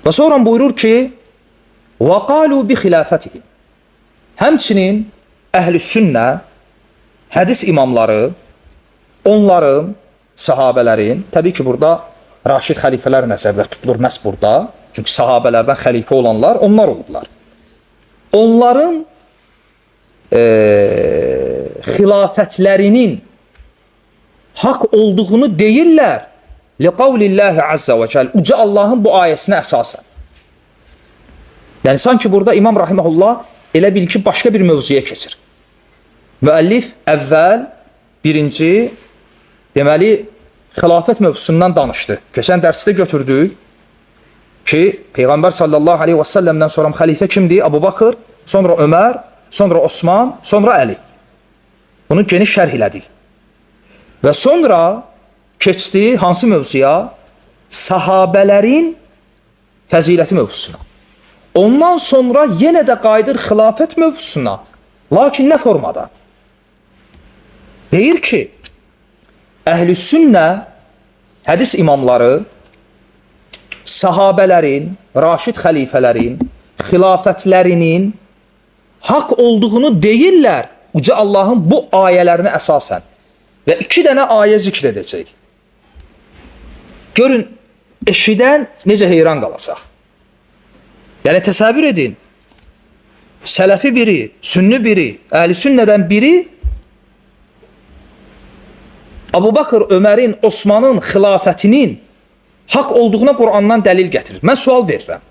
Və sonra buyurur ki, وَقَالُوا بِخِلَافَتِهِمْ Həmçinin əhl-i sünnə, hədis imamları, onların, sahabələrin, təbii ki, burada Raşid xəlifələr nəzərdə tutulur məhz burada. Çünki sahabələrdən xəlifə olanlar onlar olublar. Onların xilafətlərinin haqq olduğunu deyirlər. لِقَوْلِ azza və cəl Uca Allahın bu ayəsinə əsasən. Yəni, sanki burada İmam Rahiməhullah elə bil ki, başqa bir mövzuya keçir. Müəllif əvvəl, birinci, deməli, xilafət mövzusundan danışdı. Keçən dərsdə götürdük ki, Peyğəmbər sallallahu aleyhi və səlləmdən sonra xəlifə kimdir? Abu Bakır, sonra Ömər, sonra Osman, sonra Əli. Bunu geniş şərh elədik. Və sonra keçdi hansı mövzuya? Sahabələrin fəziləti mövzusuna. Ondan sonra yenə də qayıdır xilafət mövzusuna. Lakin nə formada? Deyir ki, əhl-i sünnə, hədis imamları, sahabələrin, Raşid xəlifələrin, xilafətlərinin haqq olduğunu deyirlər Uca Allahın bu ayələrinə əsasən. Və 2 dənə ayə zikr edəcək. Görün, eşidən necə heyran qalacaq. Yəni, təsəvvür edin, sələfi biri, sünni biri, əhl-i sünnədən biri Abu Bakır, Ömərin, Osmanın xilafətinin haqq olduğuna Qurandan dəlil gətirir. Mən sual verirəm.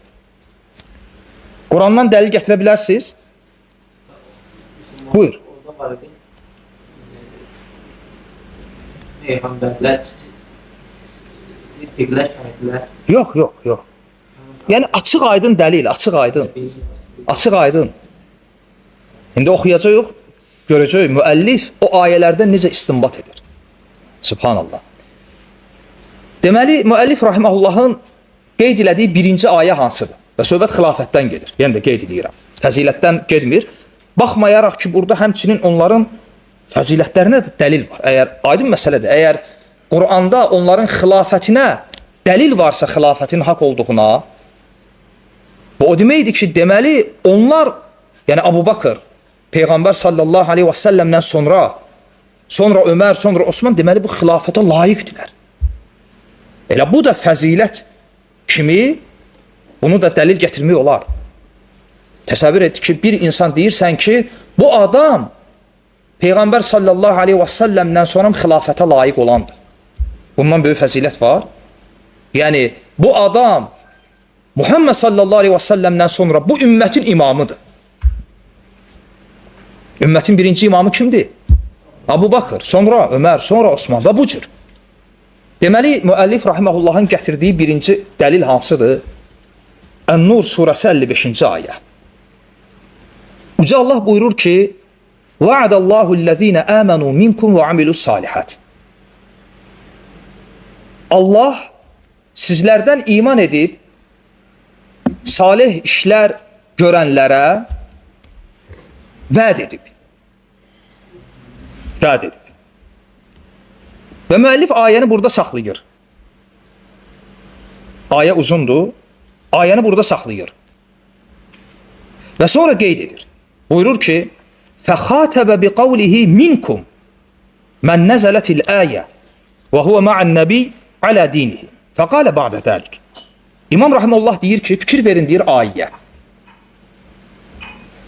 Qurandan dəlil gətirə bilərsiniz? Buyur. Peyğəmbərlər, ittiqlər, şəhidlər. Yox. Yəni, açıq aydın dəlil, açıq aydın. İndi oxuyacaq, görəcək, müəllif o ayələrdən necə istinbat edir. Subhanallah. Deməli, müəllif Rahiməhullahın qeyd elədiyi birinci ayə hansıdır? Və söhbət xilafətdən gedir. Yəni də qeyd edirəm. Fəzilətdən gedmir. Baxmayaraq ki, burada həmçinin onların fəzilətlərinə də dəlil var. Əgər aydın məsələdir, əgər Quranda onların xilafətinə dəlil varsa xilafətin haqq olduğuna, bu o deməkdir ki, deməli onlar, yəni Abu Bakır, Peyğəmbər sallallahu aleyhi və səlləmdən sonra Ömər, sonra Osman, deməli bu xilafətə layiqdirlər. Elə bu da fəzilət kimi bunu da dəlil gətirmək olar. Təsəvvür et ki, bir insan deyirsən ki, bu adam Peyğəmbər sallallahu aleyhi və səlləmdən sonra xilafətə layiq olandır. Bundan böyük fəzilət var. Yəni, bu adam Muhammed sallallahu aleyhi və səlləmdən sonra bu ümmətin imamıdır. Ümmətin birinci imamı kimdir? Abu Bakır, sonra Ömər, sonra Osman və bu cür. Deməli, müəllif Rahiməhullahın gətirdiyi birinci dəlil hansıdır? Ən-Nur surəsi 55-ci ayə. Uca Allah buyurur ki, وَعَدَ الَّذ۪ينَ آمَنُوا مِنْكُمْ وَعَمِلُوا الصَّالِحَاتِ Allah sizlərdən iman edib, salih işlər görənlərə vəd edib. Və müəllif ayəni burada saxlayır. Ayə uzundur, ayəni burada saxlayır. Və sonra qeyd edir. Buyurur ki, فَخَاتَبَ بِقَوْلِهِ مِنْكُمْ مَنْ نَزَلَتِ الْآيَةِ وَهُوَ مَعَ النَّبِي عَلَى دِينِهِ فَقَالَ بَعْدَ ذَلِكِ İmam Rahimullah deyir ki, fikir verin deyir ayə.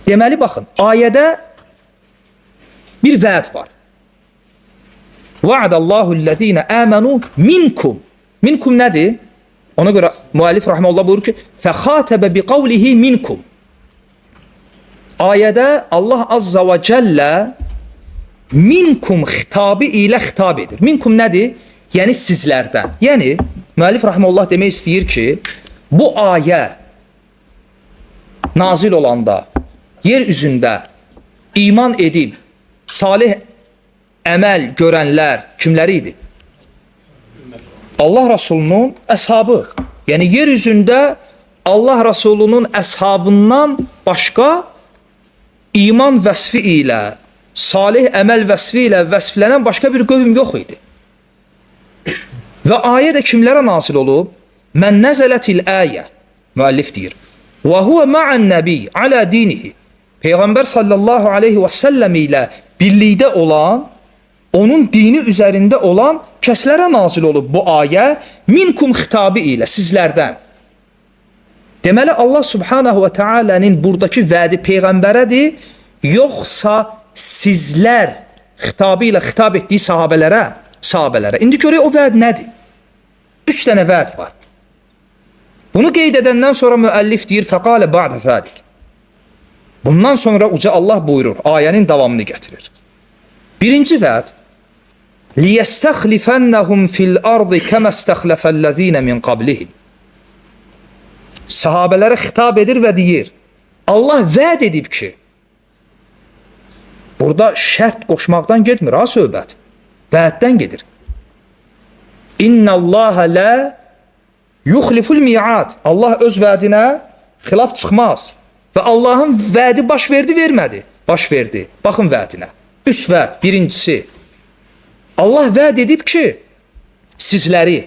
Deməli, baxın, ayədə bir vəd var. وَعَدَ اللّٰهُ الَّذ۪ينَ آمَنُوا مِنْكُمْ Minkum nədir? Ona görə müəllif Rahimullah buyurur ki, فَخَاتَبَ بِقَوْلِهِ مِنْكُمْ Ayədə Allah Azza və Cəllə minkum xitabı ilə xitab edir. Minkum nədir? Yəni sizlərdən. Yəni, müəllif Rahimullah demək istəyir ki, bu ayə nazil olanda yer üzündə iman edib salih əməl görənlər kimləri idi? Allah Rasulunun əshabı. Yəni, yer üzündə Allah Rasulunun əshabından başqa iman vəsfi ilə, salih əməl vəsfi ilə vəsflənən başqa bir qövm yox idi. Və ayə də kimlərə nazil olub? Mən nəzələtil əyə. Müəllif deyir. Və huve ma'an nəbi alə dinihi. Peyğəmbər sallallahu aleyhi və səlləm ilə birlikdə olan, onun dini üzərində olan kəslərə nazil olub bu ayə minkum xitabı ilə, sizlərdən. Deməli, Allah subhanahu və teala'nın buradakı vədi Peyğəmbərədir, yoxsa sizlər xitabı ilə xitab etdiyi sahabələrə. İndi görək o vəd nədir? 3 dənə vəd var. Bunu qeyd edəndən sonra müəllif deyir, fəqalə ba'də zəlik. Bundan sonra uca Allah buyurur, ayənin davamını gətirir. Birinci vəd, liyəstəxlifənnəhum fil ardı kəməstəxləfəlləzinə min qablihim. Sahabələrə xitab edir və deyir, Allah vəd edib ki, burada şərt qoşmaqdan getmir, ha söhbət, vəddən gedir. İnnəlləhə lə yuxliful mi'ad. Allah öz vədinə xilaf çıxmaz. Və Allahın vədi baş verdi, vermədi? Baş verdi. Baxın vədinə. 3 vəd. Birincisi, Allah vəd edib ki, sizləri,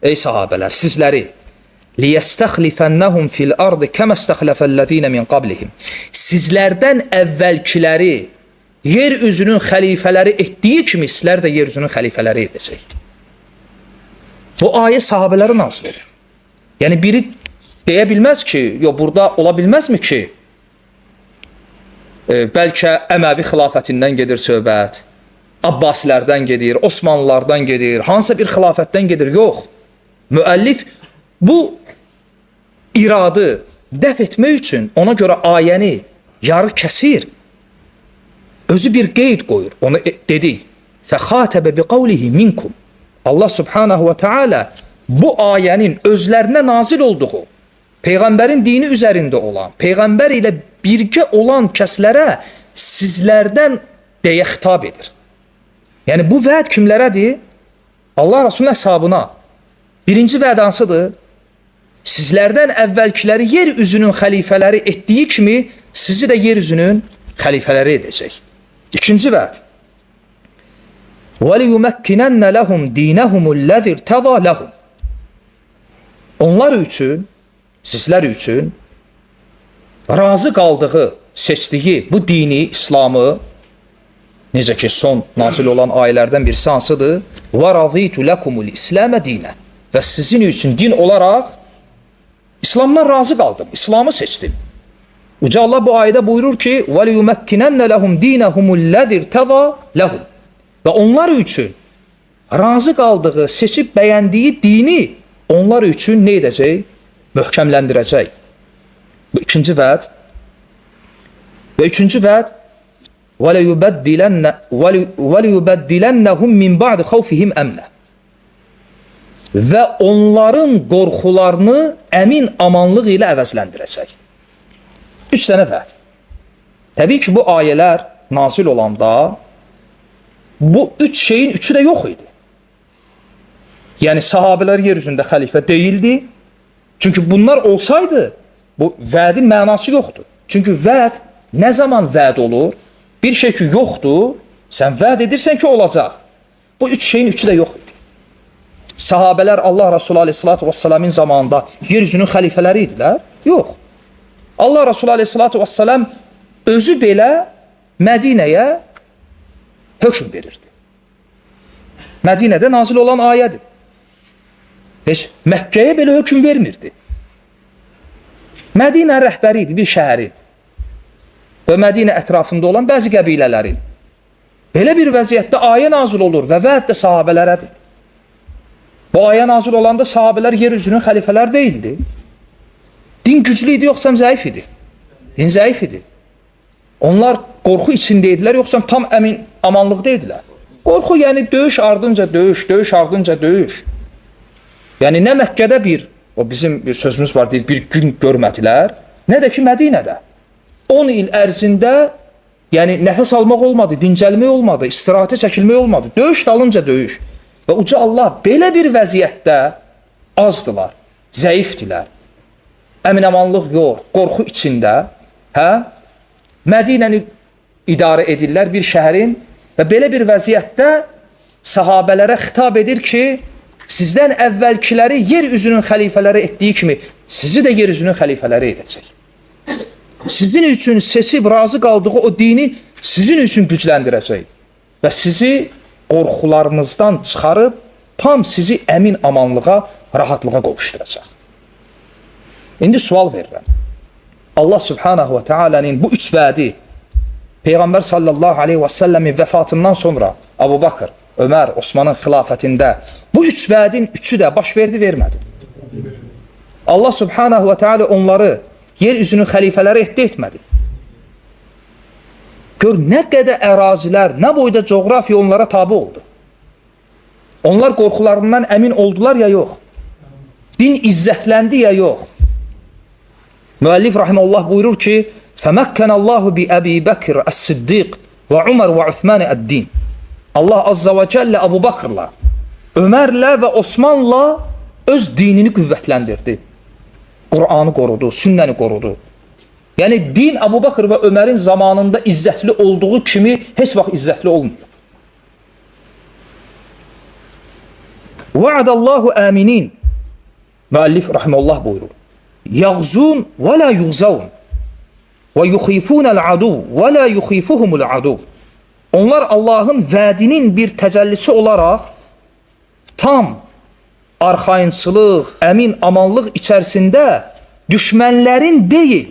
ey sahabələr, sizləri, liyəstəxlifənnəhum fil ardı kəməstəxləfəlləzinə min qablihim. Sizlərdən əvvəlkiləri yer üzünün xəlifələri etdiyi kimi sizlər də yer üzünün xəlifələri edəcək. Bu ayə sahabələrə nazil olur. Yəni biri deyə bilməz ki, burada ola bilməzmi ki, bəlkə Əməvi xilafətindən gedir söhbət, Abbasilərdən gedir, Osmanlılardan gedir, hansısa bir xilafətdən gedir, yox. Müəllif bu iradı dəf etmək üçün ona görə ayəni yarı kəsir, özü bir qeyd qoyur, onu dedik. Fəxatəbə bi qavlihi minkum. Allah subhanahu və teala bu ayənin özlərinə nazil olduğu, Peyğəmbərin dini üzərində olan, Peyğəmbər ilə birgə olan kəslərə sizlərdən deyə xitab edir. Yəni bu vəd kimlərədir? Allah Rasulunun əshabına. Birinci vəd hansıdır? Sizlərdən əvvəlkiləri yer üzünün xəlifələri etdiyi kimi sizi də yer üzünün xəlifələri edəcək. İkinci vəd. وَلِيُمَكِّنَنَّ لَهُمْ دِينَهُمُ الَّذِي ارْتَضَى لَهُمْ. Onlar üçün, sizlər üçün razı qaldığı, seçdiyi bu dini, İslamı, necə ki son nazil olan ayələrdən birisi hansıdır? وَرَضِيتُ لَكُمُ الْإِسْلَامَ دِينَ. Və sizin üçün din olaraq İslamdan razı qaldım, İslamı seçdim. Uca Allah bu ayədə buyurur ki وَلِيُمَكِّنَنَّ لَهُمْ دِينَهُمُ الَّذِي ارْتَضَى لَهُمْ. Və onlar üçün razı qaldığı, seçib bəyəndiyi dini onlar üçün nə edəcək? Möhkəmləndirəcək. Bu ikinci vəd. Və üçüncü vəd وَلِيُبَدِّلَنَّهُمْ مِنْ بَعْدِ خَوْفِهِمْ əmnə. Və onların qorxularını əmin amanlıq ilə əvəzləndirəcək. 3 dənə vəd. Təbii ki bu ayələr nazil olanda bu 3 şeyin 3'ü də yox idi. Yəni sahabələr yer üzündə xəlifə deyildi. Çünki bunlar olsaydı bu vədin mənası yoxdur. Çünki vəd nə zaman vəd olur? Bir şey ki yoxdur, sən vəd edirsən ki olacaq. Bu 3 şeyin 3'ü də yox idi. Sahabələr Allah Resulü Aleyhisselatü Vesselam'ın zamanında yer üzünün xəlifələri idilər? Yox. Allah Resulü Aleyhisselatü Vesselam özü belə Mədinəyə hökm verirdi. Mədinədə nazil olan ayədir. Heç Məkkəyə belə hökm vermirdi. Mədinə rəhbəri idi bir şəhərin və Mədinə ətrafında olan bəzi qəbilələrin. Belə bir vəziyyətdə ayə nazil olur və vəd də sahabələrədir. Bu ayə nazil olanda sahabələr yer üzünün xəlifələr deyildi. Din güclü idi, yoxsa zəif idi? Din zəif idi. Onlar qorxu içində idilər, yoxsa tam əmin amanlıqda idilər. Qorxu yəni döyüş ardınca döyüş, döyüş ardınca döyüş. Yəni nə Məkkədə o bizim bir sözümüz var deyil, bir gün görmədilər, nə də ki Mədinədə. 10 il ərzində yəni nəfəs almaq olmadı, dincəlmək olmadı, istirahətə çəkilmək olmadı. Döyüş dalınca döyüş. Və uca Allah belə bir vəziyyətdə azdılar, zəifdilər. Əminamanlıq yox, qorxu içində, Mədinəni idarə edirlər bir şəhərin və belə bir vəziyyətdə sahabələrə xitab edir ki, Sizdən əvvəlkiləri yer üzünün xəlifələri etdiyi kimi sizi də yer üzünün xəlifələri edəcək. Sizin üçün seçib razı qaldığı o dini sizin üçün gücləndirəcək və sizi qorxularınızdan çıxarıb tam sizi əmin amanlığa, rahatlığa qovuşduracaq. İndi sual verirəm. Allah Subhanahu və Teala'nın bu üç vədi Peyğəmbər sallallahu aleyhi və səlləmin vəfatından sonra Abu Bakır, Ömər, Osmanın xilafətində bu üç vədin üçü də baş verdi, vermədi. Allah Subhanahu və Teala onları yer üzünün xəlifələri etmədi. Gör, nə qədər ərazilər, nə boyda coğrafiya onlara tabi oldu. Onlar qorxularından əmin oldular ya yox. Din izzətləndi ya yox. Müəllif rahimehullah buyurur ki, فَمَكَّنَ اللّٰهُ بِأَبِي بَكِرَ السِّدِّقِ وَعُمَرْ وَعُثْمَانِ الدِّينِ Allah Azza və Cəllə Abu Bakırla, Ömərlə və Osmanla öz dinini qüvvətləndirdi. Qur'anı qorudu, sünnəni qorudu. Yəni din Abu Bakır və Ömərin zamanında izzətli olduğu kimi heç vaxt izzətli olmuyor. Va'adallahu aminin. Müəllif rahimehullah buyurur. Yağzun və la yuğzavun. Və yuxifunəl adu və la yuxifuhumul adu. Onlar Allahın vədinin bir təcəllisi olaraq tam arxayınçılıq, əmin amanlıq içərisində düşmənlərin deyil,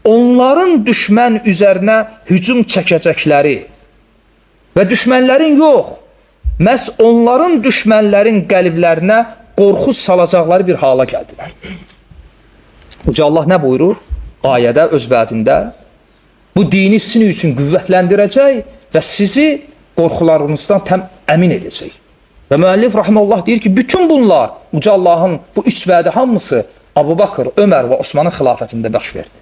onların düşmən üzərinə hücum çəkəcəkləri və düşmənlərin yox, məhz onların düşmənlərin qəlblərinə qorxu salacaqları bir hala gəldilər. Uca Allah nə buyurur? Ayədə, öz vədində bu dini sizin üçün qüvvətləndirəcək və sizi qorxularınızdan əmin edəcək. Və müəllif rahimehullah deyir ki, bütün bunlar Uca Allahın bu üç vədi hamısı Abu Bakır, Ömər və Osmanın xilafətində baş verdi.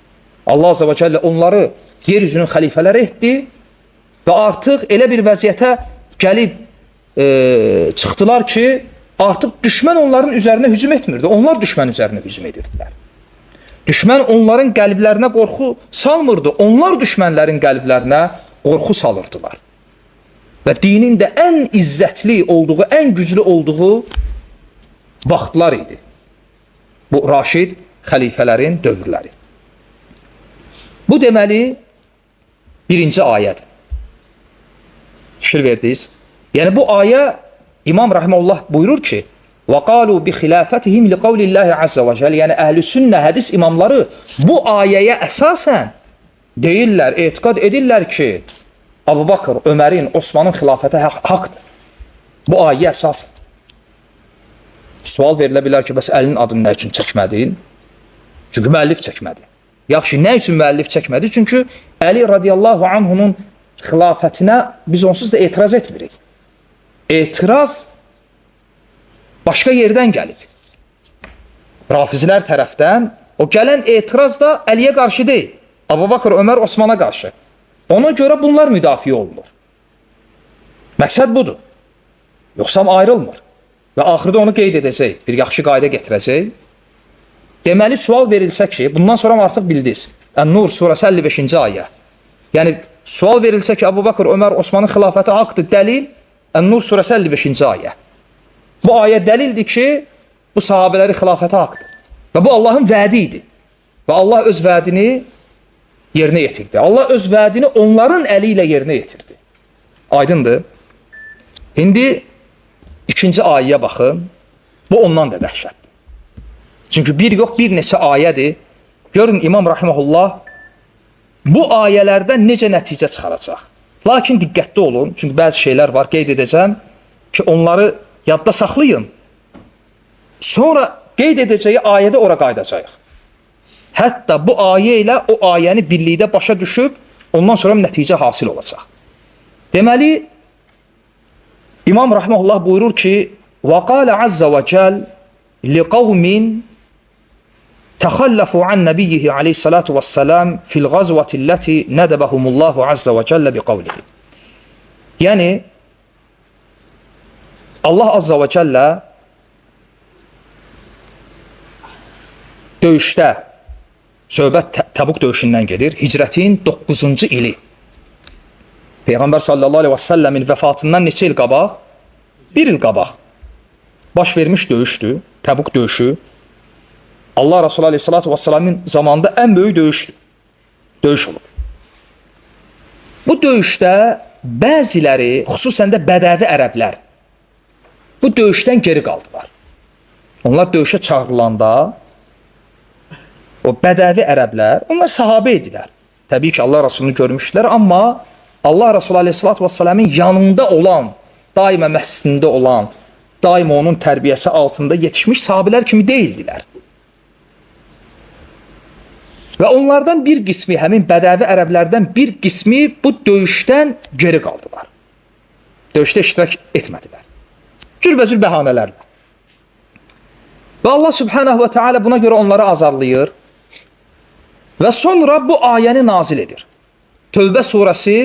Allah Azza və Cəllə onları yer üzünün xəlifələri etdi və artıq elə bir vəziyyətə gəlib çıxdılar ki, artıq düşmən onların üzərinə hücum etmirdi. Onlar düşmən üzərinə hücum edirdilər. Düşmən onların qəlblərinə qorxu salmırdı. Onlar düşmənlərin qəlblərinə qorxu salırdılar. Və dinin də ən izzətli olduğu, ən güclü olduğu vaxtlar idi. Bu Raşid xəlifələrin dövrləri. Bu deməli birinci ayədir. Fikir verdiniz. Yəni bu ayə İmam rahimehullah buyurur ki, وَقَالُوا بِخِلَافَتِهِمْ لِقَوْلِ اللّٰهِ عَزَّ وَجَلِ Yəni əhl-i sünnə, hədis imamları bu ayəyə əsasən deyirlər, etiqad edirlər ki, Abu Bakır, Ömərin, Osmanın xilafəti haqdır. Bu ayə əsasən. Sual verilə bilər ki, bəs Əlinin adını nə üçün çəkmədin? Çünki müəllif çəkmədi. Yaxşı, nə üçün müəllif çəkmədi? Çünki Əli radiyallahu anhunun xilafətinə biz onsuz da etiraz etmirik. Etiraz başqa yerdən gəlib. Rafizlər tərəfdən o gələn etiraz da Əliyə qarşı deyil. Abu Bakır, Ömər, Osmana qarşı. Ona görə bunlar müdafiə olunur. Məqsəd budur. Yoxsa ayrılmır. Və axırda onu qeyd edəcək, bir yaxşı qayda gətirəcək. Deməli, sual verilsə ki, bundan sonra artıq bildiniz. Ən-Nur surəsi 55-ci ayə. Yəni, sual verilsə ki, Abu Bakır, Ömər, Osmanın xilafəti haqdır, dəlil, Ən-Nur surəsi 55-ci ayə. Bu ayə dəlildir ki, bu sahabələri xilafəti haqdır. Və bu Allahın vədi idi. Və Allah öz vədini yerinə yetirdi. Allah öz vədini onların əli ilə yerinə yetirdi. Aydındır. İndi ikinci ayəyə baxın. Bu ondan da dəhşətdir. Çünki bir yox, bir neçə ayədir. Görün İmam rahimehullah bu ayələrdən necə nəticə çıxaracaq. Lakin diqqətli olun. Çünki bəzi şeylər var, qeyd edəcəm ki, onları yadda saxlayın. Sonra qeyd edəcəyi ayədə ora qaydacaq. Hətta bu ayə ilə o ayəni birlikdə başa düşüb, ondan sonra nəticə hasil olacaq. Deməli, İmam rahimehullah buyurur ki, وَقَالَ عَزَّ وَجَلْ لِقَوْمٍ تَخَلَّفُوا عَنْ نَبِيِّهِ عَلَيْهِ الصَّلَاةُ وَالسَّلَامِ فِي الْغَزْوَةِ الَّتِي نَدَبَهُمُ اللّٰهُ عَزَّ وَجَلَّ بِقَوْلِهِ Yəni, Allah Azza və Cəllə döyüşdə, söhbət Təbuk döyüşündən gedir, hicrətin 9-cu ili. Peyğəmbər sallallahu aleyhi və səlləmin vəfatından neçə il qabaq? Bir il qabaq. baş vermiş döyüşdür. Təbuk döyüşü. Allah Resulü Aleyhisselatü Vesselam'ın zamanında ən böyük döyüşdür. Döyüş olub. Bu döyüşdə bəziləri, xüsusən də bədəvi ərəblər bu döyüşdən geri qaldılar. Onlar döyüşə çağırılanda o bədəvi ərəblər, onlar sahabə idilər. Təbii ki, Allah Resulünü görmüşdülər, amma Allah Resulü Aleyhisselatü Vesselam'ın yanında olan, daima məscidində olan, daima onun tərbiyəsi altında yetişmiş sahabələr kimi deyildilər. Və onlardan bir qismi, həmin bədəvi ərəblərdən bir qismi bu döyüşdən geri qaldılar. Döyüşdə iştirak etmədilər. Cürbəcür bəhanələrlə. Və Allah Subhanahu və Teala buna görə onları azarlayır. Və sonra bu ayəni nazil edir. Tövbə surəsi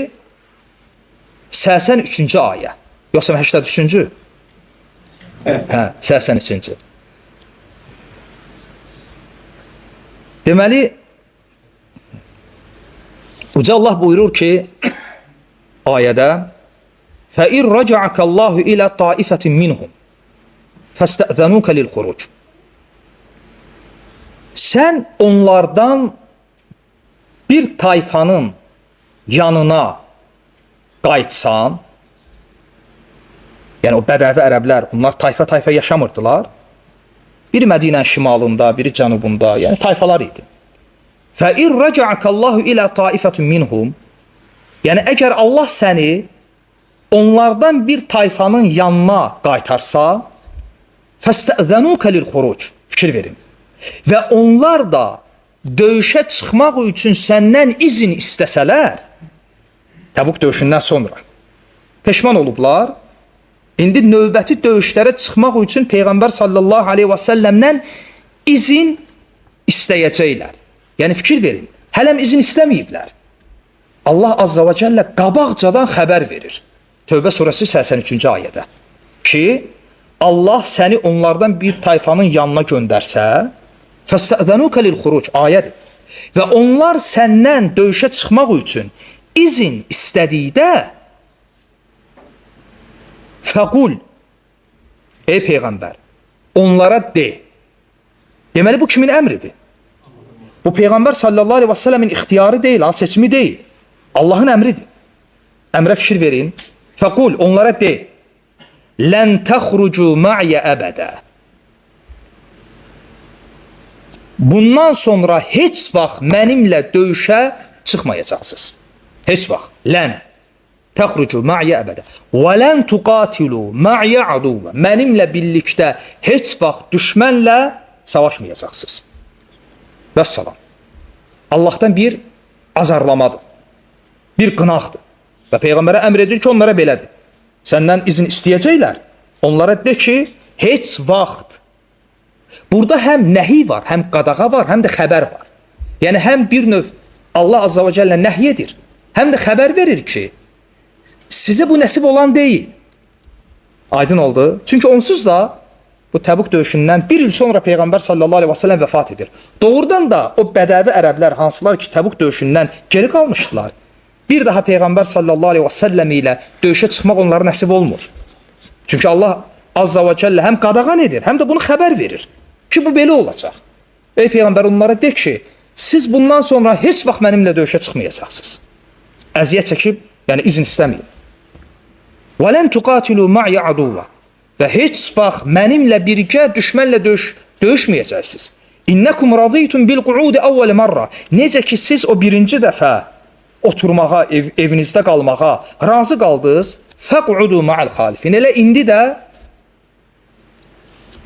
83-cü ayə. Yoxsa 83-cü? Hə, 83-cü. Deməli, Uca Allah buyurur ki, ayədə فَإِنْ رَجَعَكَ اللّٰهُ إِلَى طَائِفَةٍ مِّنْهُمْ فَاسْتَأْذَنُوكَ لِلْخُرُوجِ Sən onlardan bir tayfanın yanına qayıtsan, yəni o bədəvi ərəblər, onlar tayfa yaşamırdılar. Biri Mədinənin şimalında, biri cənubunda, yəni tayfalar idi. فَإِنْ رَجَعَكَ اللّٰهُ إِلَى طَائِفَةٍ مِّنْهُمْ Yəni əgər Allah səni onlardan bir tayfanın yanına qaytarsa, فَاسْتَأْذَنُوكَ لِلْخُرُوجِ Fikir verin. Və onlar da döyüşə çıxmaq üçün səndən izin istəsələr, Təbuk döyüşündən sonra peşman olublar. İndi növbəti döyüşlərə çıxmaq üçün Peyğəmbər sallallahu aleyhi və səlləmdən izin istəyəcəklər. Yəni fikir verin, hələm izin istəməyiblər. Allah azza və cəllə qabaqcadan xəbər verir. Tövbə surəsi 83-cü ayədə ki, Allah səni onlardan bir tayfanın yanına göndərsə, فَاسْتَأْذَنُوكَ لِلْخُرُوجِ ayədir. Və onlar səndən döyüşə çıxmaq üçün izin istədikdə فَقُلْ Ey Peyğəmbər, onlara de. Deməli, bu kimin əmridir? Bu Peyğəmbər sallallahu aleyhi və səlləmin ixtiyarı deyil, seçimi deyil. Allahın əmridir. Əmrə fikir verin. فَقُلْ onlara de. لَنْ تَخْرُجُوا مَعْيَ əbədə Bundan sonra heç vaxt mənimlə döyüşə çıxmayacaqsınız. Heç vaxt. Lən təxrucu ma'yə əbədə. Və lən tuqatilu ma'yə aduvə. Mənimlə birlikdə heç vaxt düşmənlə savaşmayacaqsınız. Vəssalam. Allahdan bir azarlamadır. Bir qınaqdır. Və Peyğəmbərə əmr edir ki, onlara belədir. Səndən izin istəyəcəklər. Onlara de ki, heç vaxt. Burada həm nəhi var, həm qadağa var, həm də xəbər var. Yəni həm bir növ Allah azza və cəllə nəhy edir, həm də xəbər verir ki, sizə bu nəsib olan deyil. Aydın oldu. Çünki onsuz da bu Təbuk döyüşündən bir il sonra Peyğəmbər sallallahu aleyhi və səlləm vəfat edir. Doğrudan da o bədəvi ərəblər hansılar ki, Təbuk döyüşündən geri qalmışdılar, bir daha Peyğəmbər sallallahu aleyhi və səlləm ilə döyüşə çıxmaq onlara nəsib olmur. Çünki Allah azza və cəllə həm qadağan edir, həm də bunu xəbər verir ki, bu belə olacaq. Ey Peyğəmbər, onlara de ki, siz bundan sonra heç vaxt mənimlə döyüşə çıxmayacaqsınız. Əziyyət çəkib, yəni izin istəməyin. وَلَنْ تُقَاتِلُوا مَعْيَ عَدُوَّ Və heç vaxt mənimlə birgə düşmənlə döyüşməyəcəksiniz. İnnəkum radiytum bil-qu'ud əvvəl mərra Necə ki, siz o birinci dəfə oturmağa, evinizdə qalmağa razı qaldınız, fəq'udu ma'al xalifin. Elə indi də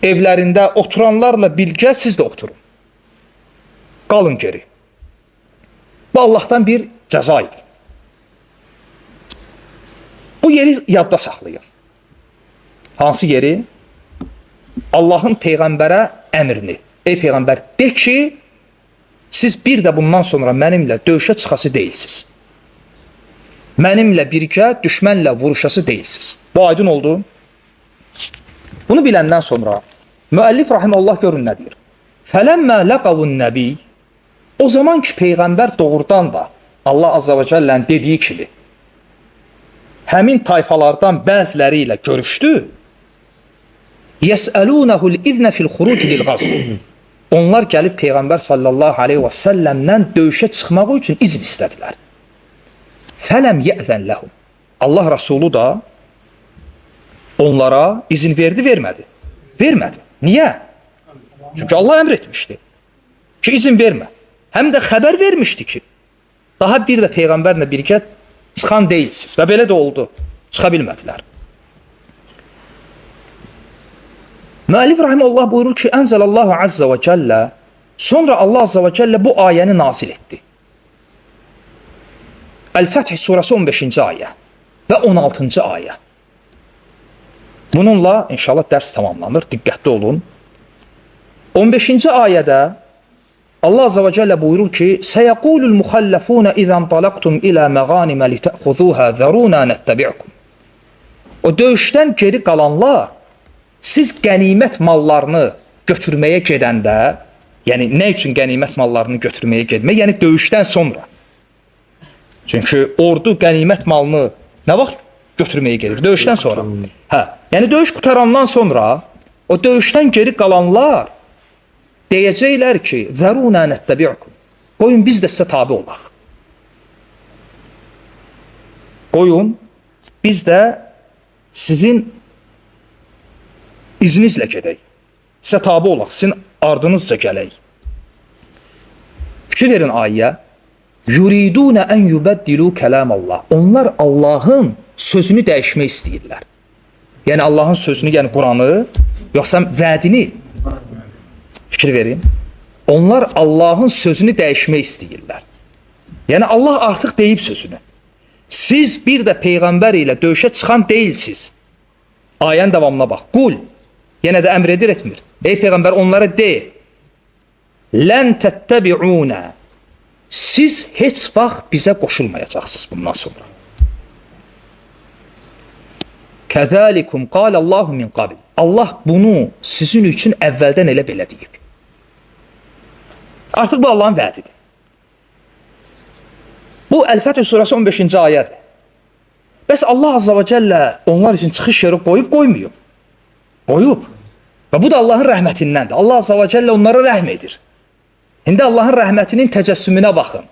evlərində oturanlarla birgə siz də oturun. Qalın geri. Bu Allahdan bir cəza idi. Bu yeri yadda saxlayın. Hansı yeri? Allahın Peyğəmbərə əmrini. Ey Peyğəmbər, de ki, siz bir də bundan sonra mənimlə döyüşə çıxası deyilsiniz. Mənimlə birgə düşmənlə vuruşası deyilsiniz. Bu aydın oldu. Bunu biləndən sonra müəllif rahimehullah görün nə deyir. Fələmmə ləqavun nəbi O zaman ki, Peyğəmbər doğrudan da Allah azza və cəllənin dediyi kimi həmin tayfalardan bəziləri ilə görüşdü. Yəsəlunəhul iznə fil xuruc lil qazv. Onlar gəlib Peyğəmbər sallallahu aleyhi və səlləmdən döyüşə çıxmaq üçün izin istədilər. Fələm yəzən ləhum. Allah Rasulü da onlara izin verdi, vermədi? Vermədi. Niyə? Çünki Allah əmr etmişdi ki, izin vermə. Həm də xəbər vermişdi ki, daha bir də Peyğəmbərlə birgə çıxan deyilsiniz. Və belə də oldu. Çıxa bilmədilər. Müəllif rahimehullah buyurur ki, Ənzəlallahu azza və cəllə, sonra Allah azza və cəllə bu ayəni nazil etdi. El-Fəth surəsi 15-ci ayə və 16-cı ayə. Bununla inşallah dərs tamamlanır, diqqətli olun. 15-ci ayədə Allah azza və cəllə buyurur ki, Səyəqulul muxalləfunə izən talaqtum ilə məğanimə litəxuzuhə zərunə nəttəbi'kum. O döyüşdən geri qalanlar, siz qənimət mallarını götürməyə gedəndə, yəni nə üçün qənimət mallarını götürməyə getmək? Yəni döyüşdən sonra. Çünki ordu qənimət malını nə vaxt götürməyə gedir? Döyüşdən sonra. Hə, yəni döyüş qutarandan sonra o döyüşdən geri qalanlar deyəcəklər ki, zərunə nəttəbi'kum. Qoyun biz də sizə tabi olaq. Qoyun biz də sizin İzninizlə gedək. Sizə tabi olaq, sizin ardınızca gələk. Fikir verin ayəyə. Yuridunə ən yubəddilu kəlamallah. Onlar Allahın sözünü dəyişmək istəyirlər. Yəni Allahın sözünü, yəni Quranı, yoxsa vədini. Fikir verin. Onlar Allahın sözünü dəyişmək istəyirlər. Yəni Allah artıq deyib sözünü. Siz bir də Peyğəmbər ilə döyüşə çıxan deyilsiniz. Ayənin davamına bax. Qul. Yenə də əmr edir, etmir. Ey Peyğəmbər onlara de. Lən təttəbi'unə. Siz heç vaxt bizə qoşulmayacaqsınız bundan sonra. Kəzəlikum qalallahu min qabil. Allah bunu sizin üçün əvvəldən elə belə deyib. Artıq bu Allahın vədidir. Bu El-Fəth surəsi 15-ci ayədir. Bəs Allah azza və cəllə onlar üçün çıxış yeri qoyub, qoymuyor. Qoyub. Və bu da Allahın rəhmətindəndir. Allah azza və cəllə onlara rəhm edir. İndi Allahın rəhmətinin təcəssümünə baxın.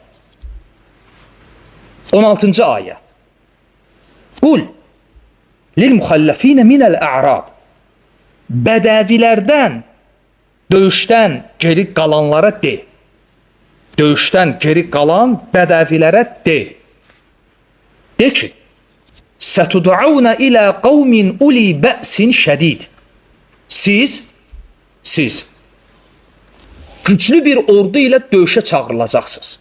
16-cı ayə. Qul lil muxalləfinə minəl ə'rab. Bədəvilərdən döyüşdən geri qalanlara de. Döyüşdən geri qalan bədəvilərə de. De ki, Sətud'avna ilə qavmin uli bə'sin şədid. Siz güclü bir ordu ilə döyüşə çağırılacaqsınız.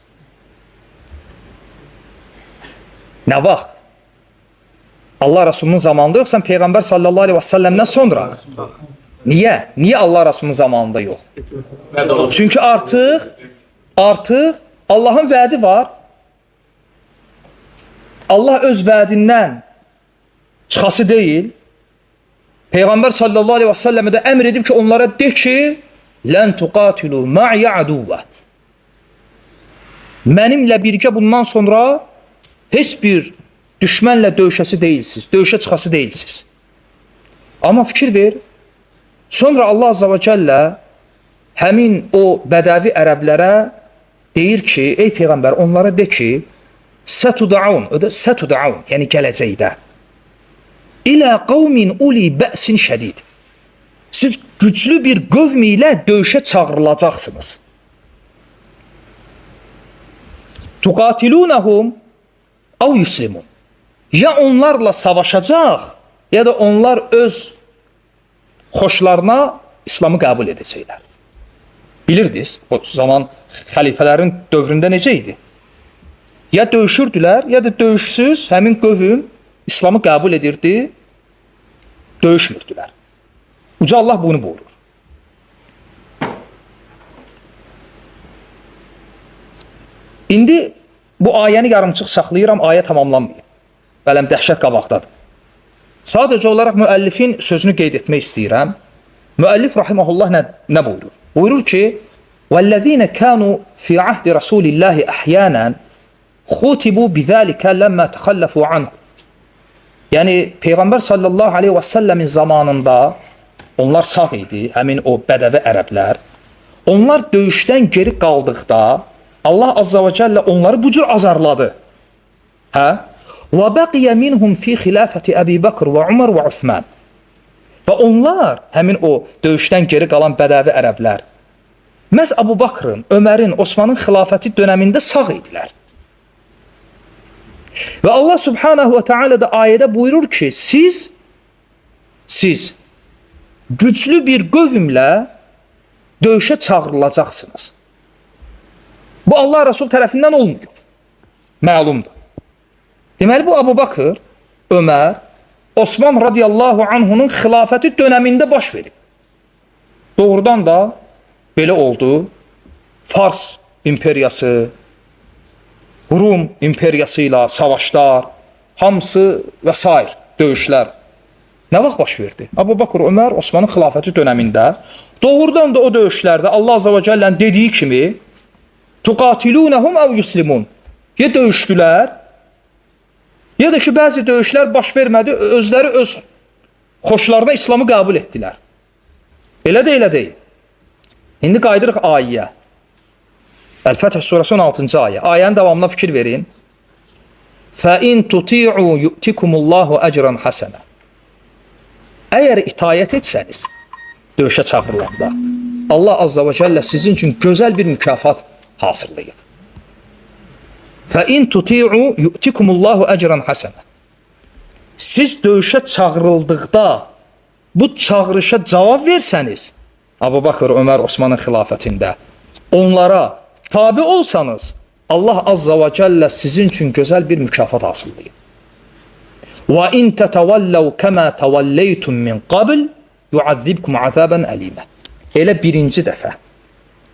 Nə vaxt? Allah Rasulunun zamanında yoxsa Peyğəmbər sallallahu aleyhi və səlləmdən sonra? Niyə? Niyə Allah Rasulunun zamanında yox? Çünki artıq Allahın vədi var. Allah öz vədindən çıxası deyil. Peyğəmbər sallallahu aleyhi və səlləmə də əmr edib ki, onlara de ki, lən tuqatilu ma'iyə aduvvə. Mənimlə birgə bundan sonra heç bir düşmənlə döyüşəsi deyilsiniz, döyüşə çıxası deyilsiniz. Amma fikir ver, sonra Allah azza və cəllə həmin o bədəvi ərəblərə deyir ki, ey Peyğəmbər onlara de ki, Sətud'avun, yəni gələcəkdə. İlə qavmin uli bə'sin şədid. Siz güclü bir qövm ilə döyüşə çağırılacaqsınız. Tuqatilunahum av yuslimun. Ya onlarla savaşacaq, ya da onlar öz xoşlarına İslamı qəbul edəcəklər. Bilirdiniz, o zaman xəlifələrin dövründə necə idi? Ya döyüşürdülər, ya da döyüşsüz həmin qövm İslamı qəbul edirdi, döyüşmürdülər. Uca Allah bunu buyurur. İndi bu ayəni yarımçıq saxlayıram, ayə tamamlanmayıb. Bələm dəhşət qabaqdadır. Sadəcə olaraq müəllifin sözünü qeyd etmək istəyirəm. Müəllif rahimehullah nə buyurur? Buyurur ki, وَالَّذ۪ينَ كَانُوا فِي عَهْدِ رَسُولِ اللّٰهِ اَحْيَانًا خُوتِبُوا بِذَٰلِكَ لَمَّا تَخَلَّفُوا عَنْهُ. Yəni Peyğəmbər sallallahu aleyhi və səlləmin zamanında onlar sağ idi, həmin o bədəvi ərəblər. Onlar döyüşdən geri qaldıqda Allah Azza və Cəllə onları bu cür azarladı. Hə? Və bəqiyə minhum fi xilafəti Əbi Bakr və Umar və Osman. Və onlar, həmin o döyüşdən geri qalan bədəvi ərəblər, məhz Əbu Bakrın, Ömərin, Osmanın xilafəti dönəmində sağ idilər. Və Allah Subhanahu və Teala da ayədə buyurur ki, siz güclü bir qövmlə döyüşə çağırılacaqsınız. Bu Allah Rasul tərəfindən olmuyor. Məlumdur. Deməli bu Əbu Bakır, Ömər, Osman radiyallahu anhunun xilafəti dönəmində baş verib. Doğrudan da belə oldu. Fars imperiyası, Rum imperiyası ilə savaşlar, hamısı və s. döyüşlər. Nə vaxt baş verdi? Əbu Bakır, Ömər, Osmanın xilafəti dönəmində. Doğrudan da o döyüşlərdə Allah Azza və Cəllənin dediyi kimi tuqatilunhum ev yuslimun. Ya döyüşdülər, ya da ki bəzi döyüşlər baş vermədi, özləri öz xoşlarına İslamı qəbul etdilər. Elə də elə deyil. İndi qaydırıq ayəyə. Əl-Fəth surəsi 16-cı ayə. Ayənin davamına fikir verin. فَاِنْ تُطِيعُوا يُؤْتِكُمُ اللّٰهُ اَجْرًا حَسَنًا. Əgər itayət etsəniz, döyüşə çağırılanda, Allah Azza və Cəllə sizin üçün gözəl bir mükafat hazırlayır. فَاِنْ تُطِيعُوا يُؤْتِكُمُ اللّٰهُ اَجْرًا حَسَنًا. Siz döyüşə çağırıldıqda, bu çağırışa cavab versəniz, Əbu Bakır, Ömər, Osmanın xilafətində, onlara tabi olsanız, Allah Azza və Cəllə sizin üçün gözəl bir mükafat hazırlayır. وَاِنْ تَتَوَلَّوْا كَمَا تَوَلَّيْتُمْ مِنْ قَبْلِ يُعَذِّبْكُمْ عَذَابًا أَلِيمًا. Elə birinci dəfə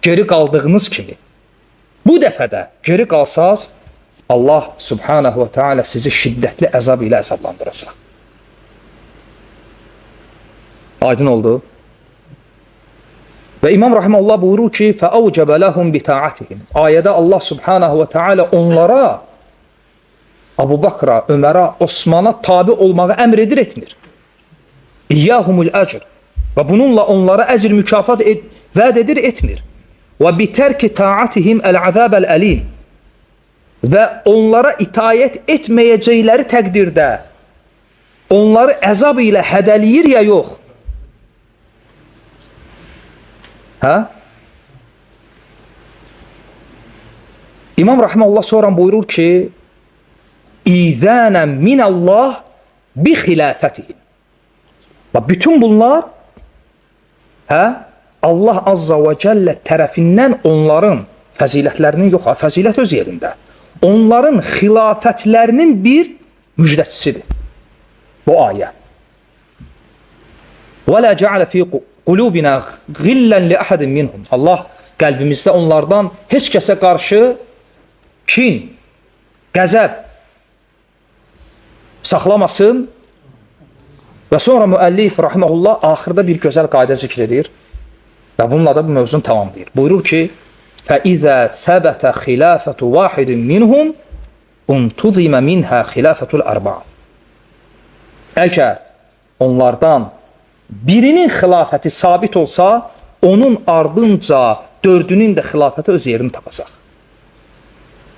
geri qaldığınız kimi, bu dəfə də geri qalsaz, Allah Subhanahu və Teala sizi şiddətli əzab ilə əzablandıracaq. Aydın oldu. Və İmam Rahimullah buyurur ki, فَأَوْجَبَ لَهُمْ بِتَاعَتِهِمْ. Ayədə Allah Subhanahu və Teala onlara, Əbu Bakra, Ömərə, Osmana tabi olmağı əmr edir, etmir. İyyahumul əcr. Və bununla onlara əcr mükafat vəd edir, etmir. Və bitərki taatihim əl-əzab əl-əlim. Və onlara itayət etməyəcəkləri təqdirdə onları əzab ilə hədəliyir ya yox. Hə? İmam Rahimullah sonra buyurur ki, İzənən minəllah bi xilafətihim. Bütün bunlar Allah Azza və Cəllə tərəfindən onların fəzilətlərinin yox, fəzilət öz yerində. Onların xilafətlərinin bir müjdəçisidir. Bu ayə. Və lə cəalə fi qulubina ğillən li əhədin minhum. Allah qəlbimizdə onlardan heç kəsə qarşı kin, qəzəb saxlamasın. Və sonra müəllif rahimehullah axırda bir gözəl qayda zikr edir və bununla da bu mövzunu tamamlayır. Buyurur ki, فَإِذَا ثَبَتَ خِلَافَةُ وَاحِدٍ مِنْهُمْ اُنْتُظِمَ مِنْهَا خِلَافَةُ الْأَرْبَعَ. Əgər onlardan birinin xilafəti sabit olsa, onun ardınca dördünün də xilafəti öz yerini tapacaq.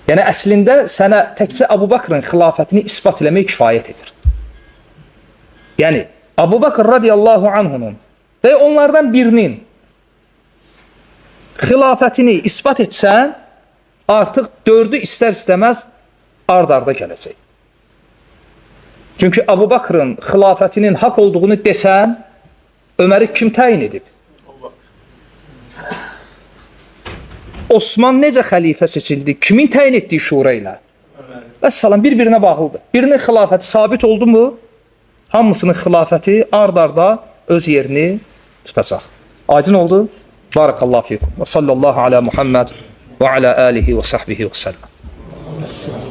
Yəni əslində sənə təkcə Əbu Bakrın xilafətini isbat eləmək kifayət edir. Yəni Əbu Bakr radiyallahu anhunun və onlardan birinin xilafətini isbat etsən, artıq dördü istər-istəməz ard-arda gələcək. Çünki Əbu Bakrın xilafətinin haqq olduğunu desən, Öməri kim təyin edib? Osman necə xəlifə seçildi? Kimin təyin etdiyi şura ilə? Vəssalam, bir-birinə bağlıdır. Birinin xilafəti sabit oldu mu, hamısının xilafəti ard-arda öz yerini tutacaq. Aydın oldu? Barakallahu fikum. Və sallallahu ala Muhammed və ala alihi və sahbihi və səlləm.